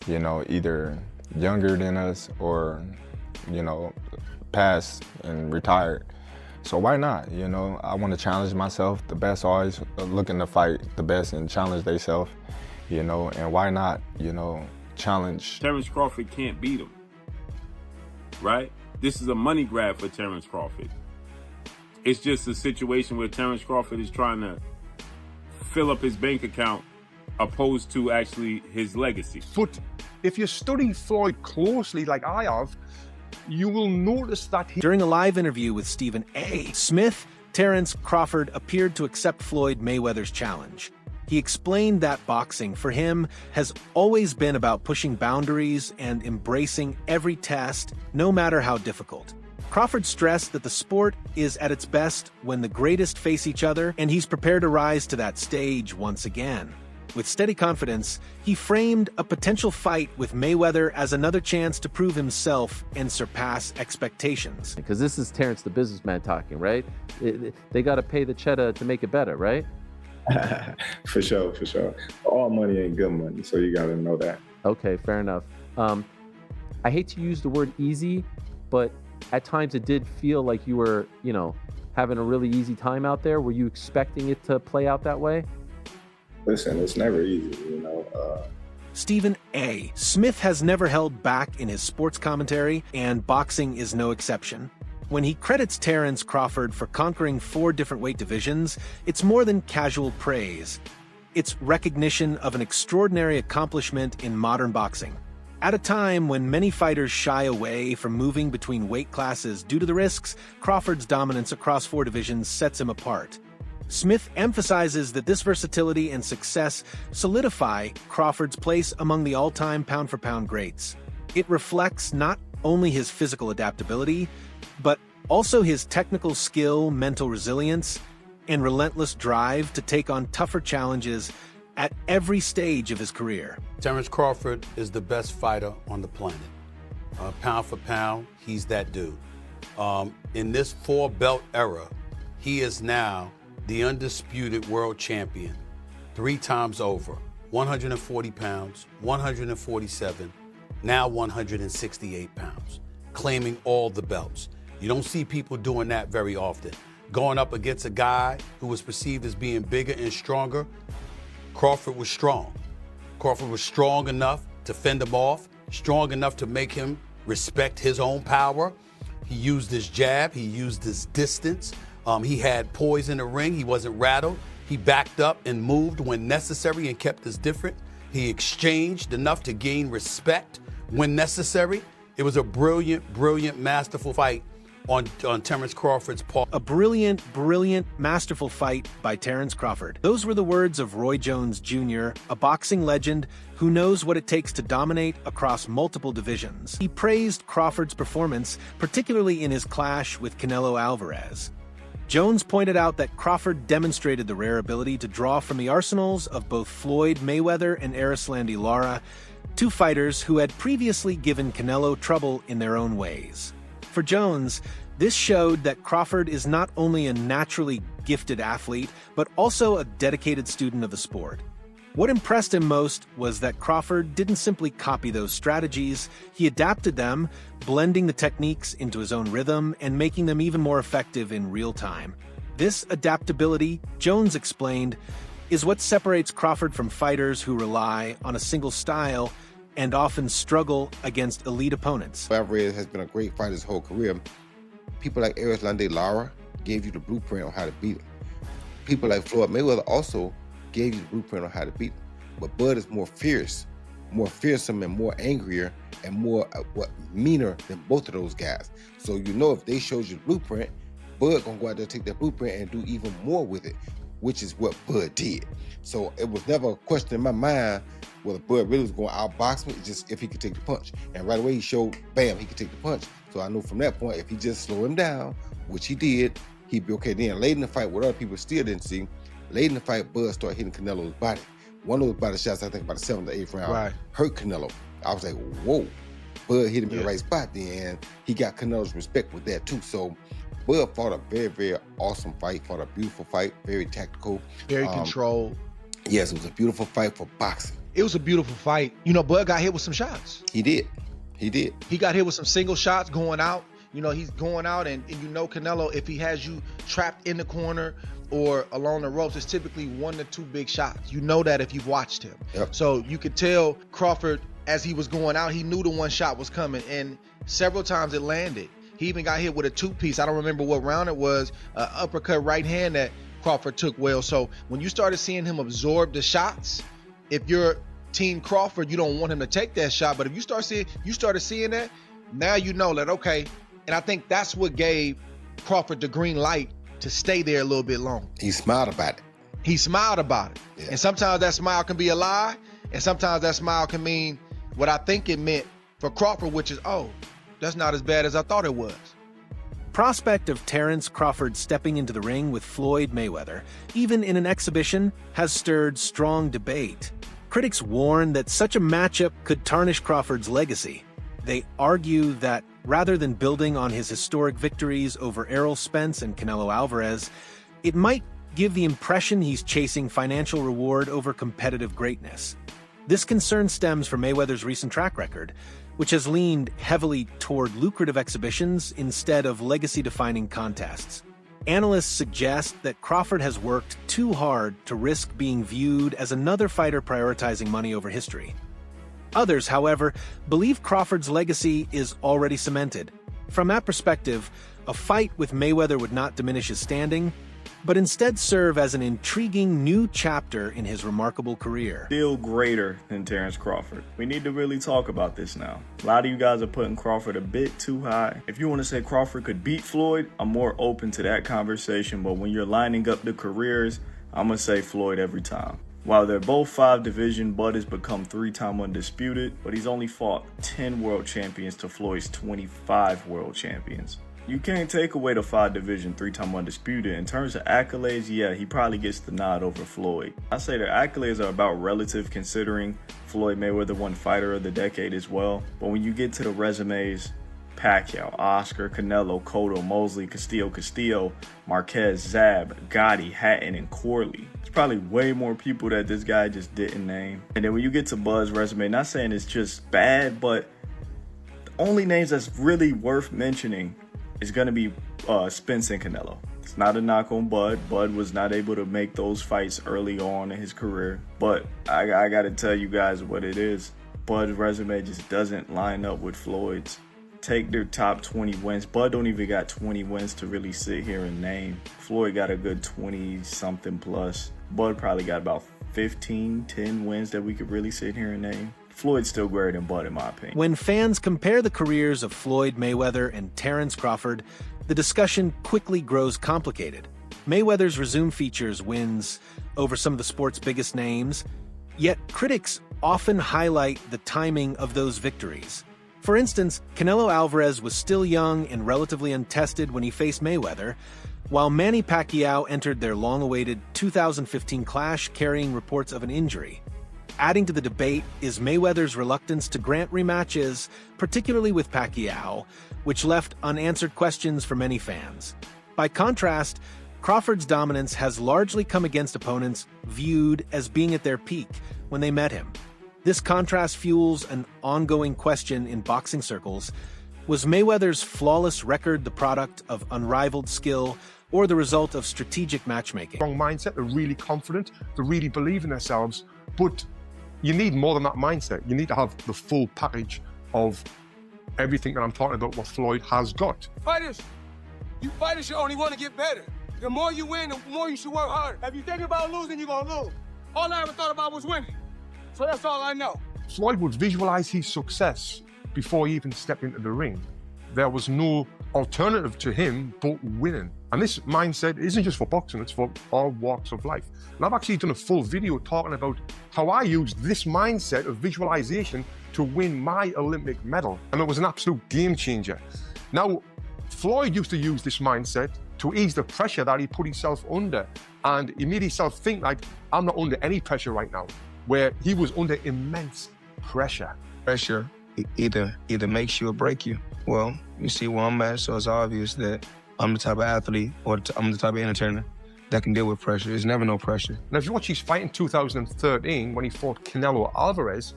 you know, either younger than us or, you know, passed and retired. So why not? You know, I want to challenge myself. The best always looking to fight the best and challenge themselves, you know, and why not, you know, challenge. Terence Crawford can't beat him, right? This is a money grab for Terence Crawford. It's just a situation where Terence Crawford is trying to fill up his bank account opposed to actually his legacy. But if you study Floyd closely like I have, you will notice that During a live interview with Stephen A. Smith, Terence Crawford appeared to accept Floyd Mayweather's challenge. He explained that boxing, for him, has always been about pushing boundaries and embracing every test, no matter how difficult. Crawford stressed that the sport is at its best when the greatest face each other, and he's prepared to rise to that stage once again. With steady confidence, he framed a potential fight with Mayweather as another chance to prove himself and surpass expectations. Because this is Terence the businessman talking, right? They got to pay the cheddar to make it better, right? For sure, for sure. All money ain't good money, so you got to know that. Okay, fair enough. I hate to use the word easy, but at times it did feel like you were, you know, having a really easy time out there. Were you expecting it to play out that way? Listen, it's never easy, you know. Stephen A. Smith has never held back in his sports commentary, and boxing is no exception. When he credits Terence Crawford for conquering 4 different weight divisions, it's more than casual praise. It's recognition of an extraordinary accomplishment in modern boxing. At a time when many fighters shy away from moving between weight classes due to the risks, Crawford's dominance across 4 divisions sets him apart. Smith emphasizes that this versatility and success solidify Crawford's place among the all-time pound-for-pound greats. It reflects not only his physical adaptability, but also his technical skill, mental resilience, and relentless drive to take on tougher challenges at every stage of his career. Terence Crawford is the best fighter on the planet. Pound for pound, he's that dude. In this 4-belt era, he is now the undisputed world champion 3 times over. 140 pounds, 147, now 168 pounds, claiming all the belts. You don't see people doing that very often. Going up against a guy who was perceived as being bigger and stronger, Crawford was strong. Crawford was strong enough to fend him off, strong enough to make him respect his own power. He used his jab, he used his distance. He had poise in the ring, he wasn't rattled. He backed up and moved when necessary and kept us different. He exchanged enough to gain respect when necessary. It was a brilliant, brilliant, masterful fight on Terence Crawford's part. A brilliant, brilliant, masterful fight by Terence Crawford. Those were the words of Roy Jones Jr., a boxing legend who knows what it takes to dominate across multiple divisions. He praised Crawford's performance, particularly in his clash with Canelo Alvarez. Jones pointed out that Crawford demonstrated the rare ability to draw from the arsenals of both Floyd Mayweather and Erislandy Lara, 2 fighters who had previously given Canelo trouble in their own ways. For Jones, this showed that Crawford is not only a naturally gifted athlete, but also a dedicated student of the sport. What impressed him most was that Crawford didn't simply copy those strategies, he adapted them, blending the techniques into his own rhythm and making them even more effective in real time. This adaptability, Jones explained, is what separates Crawford from fighters who rely on a single style and often struggle against elite opponents. Alvarez has been a great fighter his whole career. People like Erislandy Lara gave you the blueprint on how to beat him. People like Floyd Mayweather also gave you the blueprint on how to beat him. But Bud is more fierce, more fearsome and more angrier and more meaner than both of those guys. So you know if they showed you the blueprint, Bud gonna go out there, take that blueprint and do even more with it, which is what Bud did. So it was never a question in my mind whether Bud really was going to outbox me, just if he could take the punch. And right away he showed, bam, he could take the punch. So I knew from that point, if he just slow him down, which he did, he'd be okay. Then late in the fight, what other people still didn't see, late in the fight, Bud started hitting Canelo's body. One of those body shots, I think about the 7th or 8th round, hurt Canelo. I was like, whoa. Bud hit him in the right spot then, and he got Canelo's respect with that too. So Bud fought a very, very awesome fight, fought a beautiful fight, very tactical. Very controlled. Yes, it was a beautiful fight for boxing. It was a beautiful fight. You know, Bud got hit with some shots. He did. He got hit with some single shots going out. You know, he's going out, and you know Canelo, if he has you trapped in the corner or along the ropes, it's typically 1 to 2 big shots. You know that if you've watched him. Yep. So you could tell Crawford, as he was going out, he knew the one shot was coming, and several times it landed. He even got hit with a 2-piece. I don't remember what round it was, uppercut right hand that Crawford took well. So when you started seeing him absorb the shots, if you're Team Crawford, you don't want him to take that shot. But if you started seeing that, now you know that, okay. And I think that's what gave Crawford the green light to stay there a little bit longer. He smiled about it. Yeah. And sometimes that smile can be a lie, and sometimes that smile can mean what I think it meant for Crawford, which is, oh, that's not as bad as I thought it was. Prospect of Terence Crawford stepping into the ring with Floyd Mayweather, even in an exhibition, has stirred strong debate. Critics warn that such a matchup could tarnish Crawford's legacy. They argue that rather than building on his historic victories over Errol Spence and Canelo Alvarez, it might give the impression he's chasing financial reward over competitive greatness. This concern stems from Mayweather's recent track record, which has leaned heavily toward lucrative exhibitions instead of legacy-defining contests. Analysts suggest that Crawford has worked too hard to risk being viewed as another fighter prioritizing money over history. Others, however, believe Crawford's legacy is already cemented. From that perspective, a fight with Mayweather would not diminish his standing, but instead serve as an intriguing new chapter in his remarkable career. Still greater than Terence Crawford. We need to really talk about this now. A lot of you guys are putting Crawford a bit too high. If you want to say Crawford could beat Floyd, I'm more open to that conversation, but when you're lining up the careers, I'm going to say Floyd every time. While they're both 5 division, Bud has become 3-time undisputed, but he's only fought 10 world champions to Floyd's 25 world champions. You can't take away the 5 division, 3-time undisputed. In terms of accolades, yeah, he probably gets the nod over Floyd. I say their accolades are about relative, considering Floyd Mayweather won Fighter of the Decade as well. But when you get to the resumes, Pacquiao, Oscar, Canelo, Cotto, Mosley, Castillo, Marquez, Zab, Gotti, Hatton, and Corley. There's probably way more people that this guy just didn't name. And then when you get to Bud's resume, not saying it's just bad, but the only names that's really worth mentioning is going to be Spence and Canelo. It's not a knock on Bud. Bud was not able to make those fights early on in his career. But I got to tell you guys what it is. Bud's resume just doesn't line up with Floyd's. Take their top 20 wins. Bud don't even got 20 wins to really sit here and name. Floyd got a good 20-something plus. Bud probably got about 10 wins that we could really sit here and name. Floyd's still greater than Bud, in my opinion. When fans compare the careers of Floyd Mayweather and Terence Crawford, the discussion quickly grows complicated. Mayweather's resume features wins over some of the sport's biggest names, yet critics often highlight the timing of those victories. For instance, Canelo Alvarez was still young and relatively untested when he faced Mayweather, while Manny Pacquiao entered their long-awaited 2015 clash carrying reports of an injury. Adding to the debate is Mayweather's reluctance to grant rematches, particularly with Pacquiao, which left unanswered questions for many fans. By contrast, Crawford's dominance has largely come against opponents viewed as being at their peak when they met him. This contrast fuels an ongoing question in boxing circles. Was Mayweather's flawless record the product of unrivaled skill or the result of strategic matchmaking? Strong mindset, they're really confident, they really believe in themselves, but you need more than that mindset. You need to have the full package of everything that I'm talking about, what Floyd has got. Fighters should only want to get better. The more you win, the more you should work hard. If you think about losing, you're going to lose. All I ever thought about was winning. So that's all I know. Floyd would visualize his success before he even stepped into the ring. There was no alternative to him but winning. And this mindset isn't just for boxing, it's for all walks of life. And I've actually done a full video talking about how I used this mindset of visualization to win my Olympic medal. And it was an absolute game changer. Now, Floyd used to use this mindset to ease the pressure that he put himself under. And he made himself think like, I'm not under any pressure right now, where he was under immense pressure. Pressure either makes you or break you. Well, you see where I'm at, so it's obvious that I'm the type of athlete or I'm the type of entertainer that can deal with pressure. There's never no pressure. Now, if you watch his fight in 2013 when he fought Canelo Alvarez,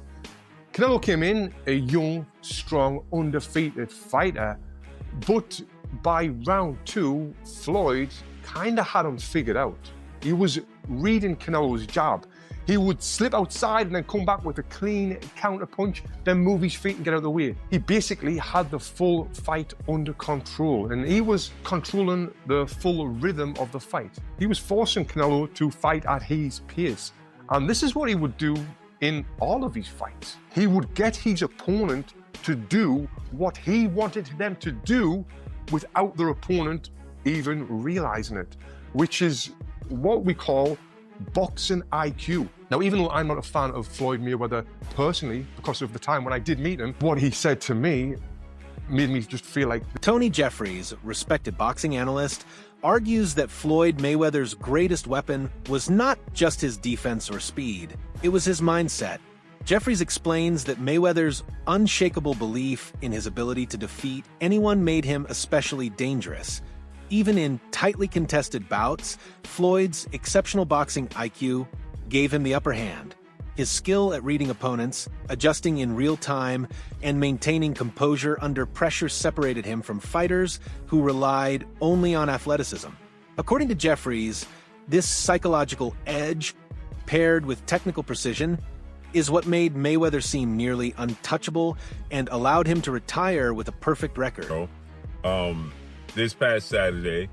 Canelo came in a young, strong, undefeated fighter, but by round 2, Floyd kind of had him figured out. He was reading Canelo's jab. He would slip outside and then come back with a clean counter punch, then move his feet and get out of the way. He basically had the full fight under control, and he was controlling the full rhythm of the fight. He was forcing Canelo to fight at his pace, and this is what he would do in all of his fights. He would get his opponent to do what he wanted them to do without their opponent even realizing it, which is what we call boxing IQ. Now, even though I'm not a fan of Floyd Mayweather personally, because of the time when I did meet him, what he said to me made me just feel like... Tony Jeffries, respected boxing analyst, argues that Floyd Mayweather's greatest weapon was not just his defense or speed, it was his mindset. Jeffries explains that Mayweather's unshakable belief in his ability to defeat anyone made him especially dangerous. Even in tightly contested bouts, Floyd's exceptional boxing IQ gave him the upper hand. His skill at reading opponents, adjusting in real time, and maintaining composure under pressure separated him from fighters who relied only on athleticism. According to Jeffries, this psychological edge, paired with technical precision, is what made Mayweather seem nearly untouchable and allowed him to retire with a perfect record. This past Saturday,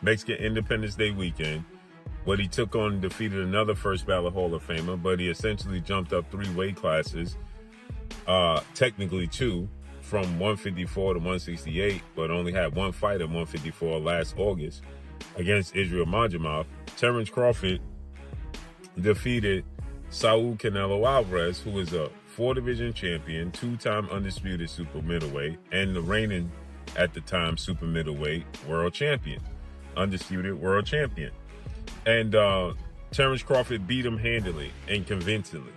Mexican Independence Day weekend, what he took on defeated another first ballot Hall of Famer, but he essentially jumped up 3 weight classes, technically 2, from 154 to 168, but only had 1 fight at 154 last August against Israel Majimov. Terence Crawford defeated Saul Canelo Alvarez, who is a 4-division champion, 2-time undisputed super middleweight, and the reigning, at the time, super middleweight world champion, undisputed world champion. And Terence Crawford beat him handily and convincingly.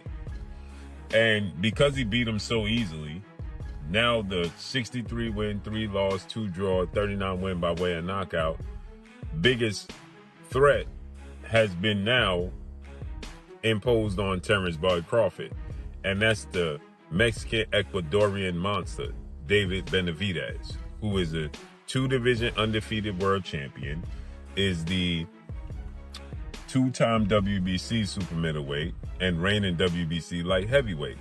And because he beat him so easily, now the 63 win, 3 loss, 2 draw, 39 win by way of knockout, biggest threat has been now imposed on Terence Bud Crawford. And that's the Mexican Ecuadorian monster, David Benavidez, who is a 2-division undefeated world champion, is the 2-time WBC super middleweight and reigning WBC light heavyweight,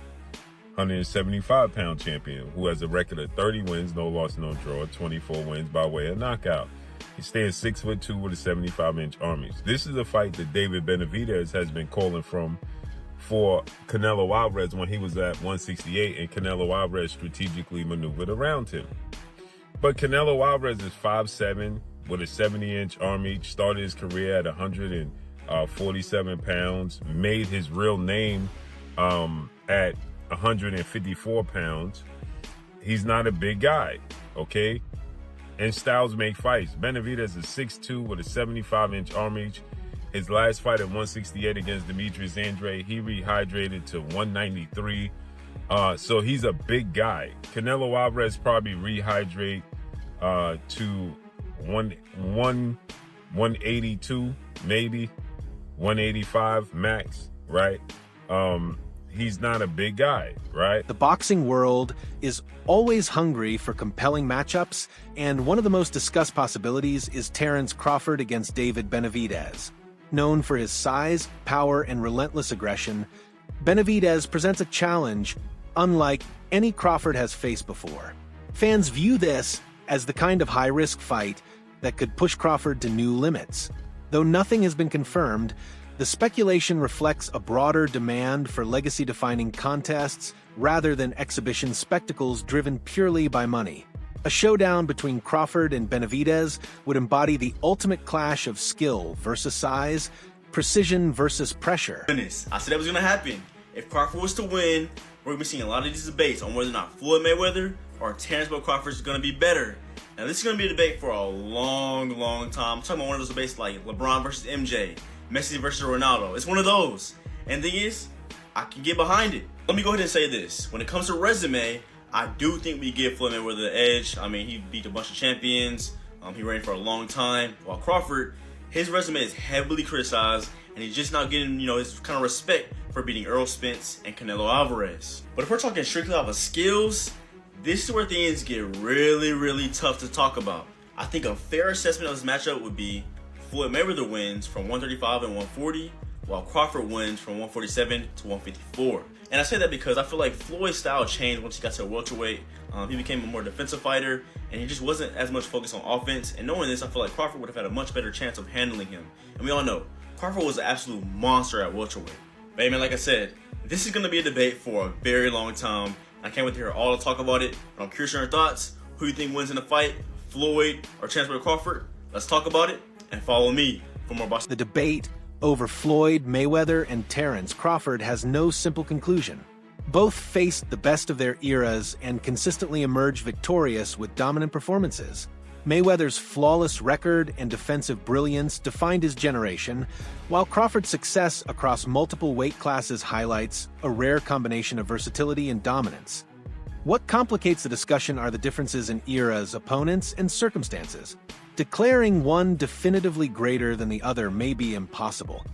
175-pound champion, who has a record of 30 wins, no loss, no draw, 24 wins by way of knockout. He stands 6'2" with a 75-inch arm reach. This is a fight that David Benavidez has been calling for Canelo Alvarez when he was at 168, and Canelo Alvarez strategically maneuvered around him. But Canelo Alvarez is 5'7", with a 70-inch arm reach, started his career at 147 pounds, made his real name at 154 pounds. He's not a big guy, okay? And styles make fights. Benavidez is 6'2" with a 75-inch arm reach. His last fight at 168 against Demetrius Andrade, he rehydrated to 193. So he's a big guy. Canelo Alvarez probably rehydrate to 182, maybe 185 max, right? He's not a big guy, right? The boxing world is always hungry for compelling matchups, and one of the most discussed possibilities is Terence Crawford against David Benavidez. Known for his size, power, and relentless aggression, Benavidez presents a challenge unlike any Crawford has faced before. Fans view this as the kind of high-risk fight that could push Crawford to new limits. Though nothing has been confirmed, the speculation reflects a broader demand for legacy-defining contests rather than exhibition spectacles driven purely by money. A showdown between Crawford and Benavidez would embody the ultimate clash of skill versus size, precision versus pressure. I said that was going to happen. If Crawford was to win, we're going to be seeing a lot of these debates on whether or not Floyd Mayweather or Terence Crawford is going to be better. Now, this is going to be a debate for a long, long time. I'm talking about one of those debates like LeBron versus MJ, Messi versus Ronaldo. It's one of those. And the thing is, I can get behind it. Let me go ahead and say this. When it comes to resume, I do think we give Floyd Mayweather the edge. I mean, he beat a bunch of champions. He reigned for a long time. While Crawford, his resume is heavily criticized, and he's just not getting, his kind of respect for beating Errol Spence and Canelo Alvarez. But if we're talking strictly off of skills, this is where things get really, really tough to talk about. I think a fair assessment of this matchup would be Floyd Mayweather wins from 135 and 140, while Crawford wins from 147 to 154. And I say that because I feel like Floyd's style changed once he got to welterweight. He became a more defensive fighter, and he just wasn't as much focused on offense. And knowing this, I feel like Crawford would have had a much better chance of handling him. And we all know, Crawford was an absolute monster at welterweight. But hey, man, like I said, this is going to be a debate for a very long time. I can't wait to hear all the talk about it. But I'm curious on your thoughts. Who you think wins in the fight, Floyd or Terence Crawford? Let's talk about it, and follow me for more about The debate over Floyd Mayweather and Terence Crawford has no simple conclusion. Both faced the best of their eras and consistently emerged victorious with dominant performances. Mayweather's flawless record and defensive brilliance defined his generation, while Crawford's success across multiple weight classes highlights a rare combination of versatility and dominance. What complicates the discussion are the differences in eras, opponents, and circumstances. Declaring one definitively greater than the other may be impossible.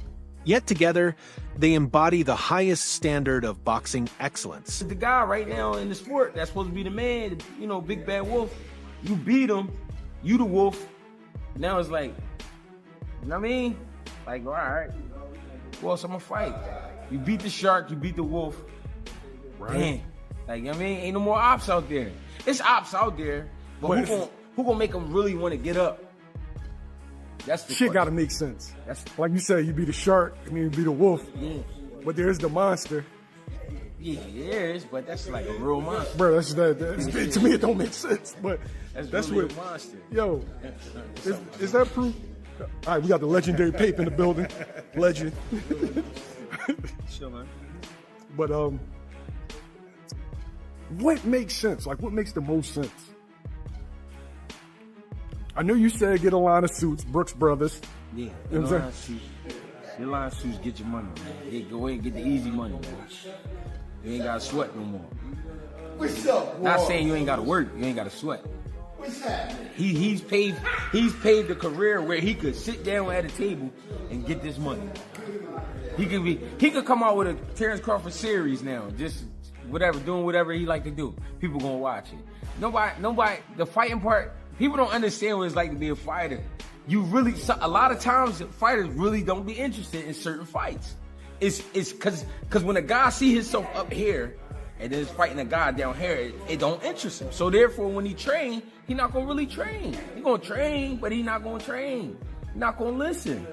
Yet together, they embody the highest standard of boxing excellence. The guy right now in the sport that's supposed to be the man, big bad wolf, you beat him, you the wolf. Now it's like, you know what I mean? Like, all right, well, so I'm gonna fight. You beat the shark, you beat the wolf. Right. Damn. Like, you know what I mean? Ain't no more ops out there. It's ops out there, but who gonna make them really want to get up? That's the shit gotta make sense. That's like you said, you be the shark, and then you be the wolf. Yeah. But there's the monster. Yeah, there is, but that's like a real monster. Bro, that's to me it don't make sense. But that's really what a monster. Yo, is that proof? All right, we got the legendary Pape in the building. Legend. Sure, man. But what makes sense? Like, what makes the most sense? I know you said get a line of suits, Brooks Brothers. Yeah, you know what I'm saying? Your line of suits get your money, man. Yeah, go ahead and get the easy money, man. You ain't gotta sweat no more. What's up, Not saying you ain't gotta work, you ain't gotta sweat. What's happening? He's paved a career where he could sit down at a table and get this money. He could come out with a Terence Crawford series now, just doing whatever he like to do. People gonna watch it. Nobody, the fighting part, people don't understand what it's like to be a fighter. A lot of times fighters really don't be interested in certain fights. It's cause when a guy see himself up here and then is fighting a guy down here, it don't interest him. So therefore, when he train, he not gonna really train. He gonna train, but he not gonna train. He not gonna listen.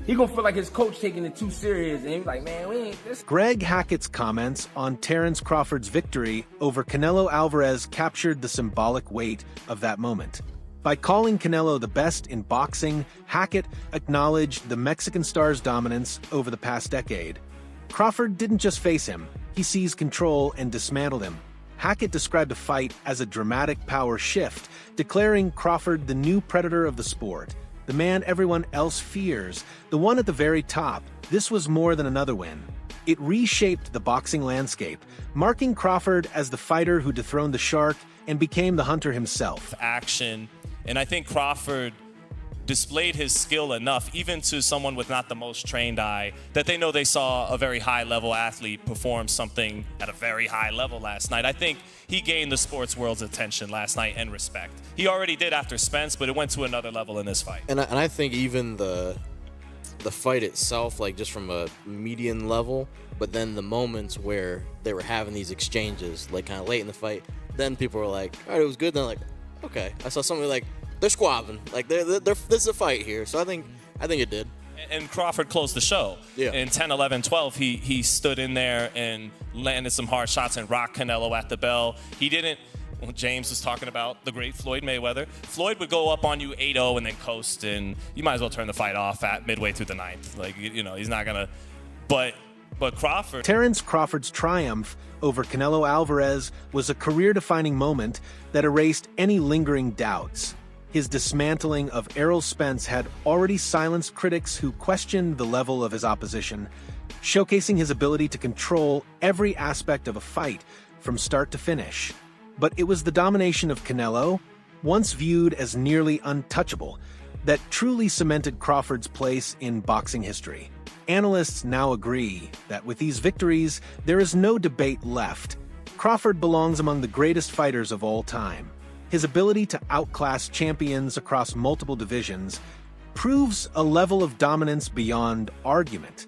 He gonna feel like his coach taking it too serious, and he's like, man, we ain't this. Greg Hackett's comments on Terence Crawford's victory over Canelo Alvarez captured the symbolic weight of that moment. By calling Canelo the best in boxing, Hackett acknowledged the Mexican star's dominance over the past decade. Crawford didn't just face him, he seized control and dismantled him. Hackett described the fight as a dramatic power shift, declaring Crawford the new predator of the sport, the man everyone else fears, the one at the very top. This was more than another win. It reshaped the boxing landscape, marking Crawford as the fighter who dethroned the shark and became the hunter himself. Action. And I think Crawford displayed his skill enough, even to someone with not the most trained eye, that they know they saw a very high-level athlete perform something at a very high level last night. I think he gained the sports world's attention last night and respect. He already did after Spence, but it went to another level in this fight. And I think even the fight itself, like just from a median level, but then the moments where they were having these exchanges, like kind of late in the fight, then people were like, all right, it was good. Then like, okay, I saw somebody like, they're squabbing. Like, this is a fight here. So I think it did. And Crawford closed the show. Yeah. In 10, 11, 12, he stood in there and landed some hard shots and rocked Canelo at the bell. He didn't, well, James was talking about the great Floyd Mayweather. Floyd would go up on you 8-0 and then coast, and you might as well turn the fight off at midway through the ninth. Like, he's not going to, but Crawford. Terence Crawford's triumph over Canelo Alvarez was a career-defining moment that erased any lingering doubts. His dismantling of Errol Spence had already silenced critics who questioned the level of his opposition, showcasing his ability to control every aspect of a fight from start to finish. But it was the domination of Canelo, once viewed as nearly untouchable, that truly cemented Crawford's place in boxing history. Analysts now agree that with these victories, there is no debate left. Crawford belongs among the greatest fighters of all time. His ability to outclass champions across multiple divisions proves a level of dominance beyond argument.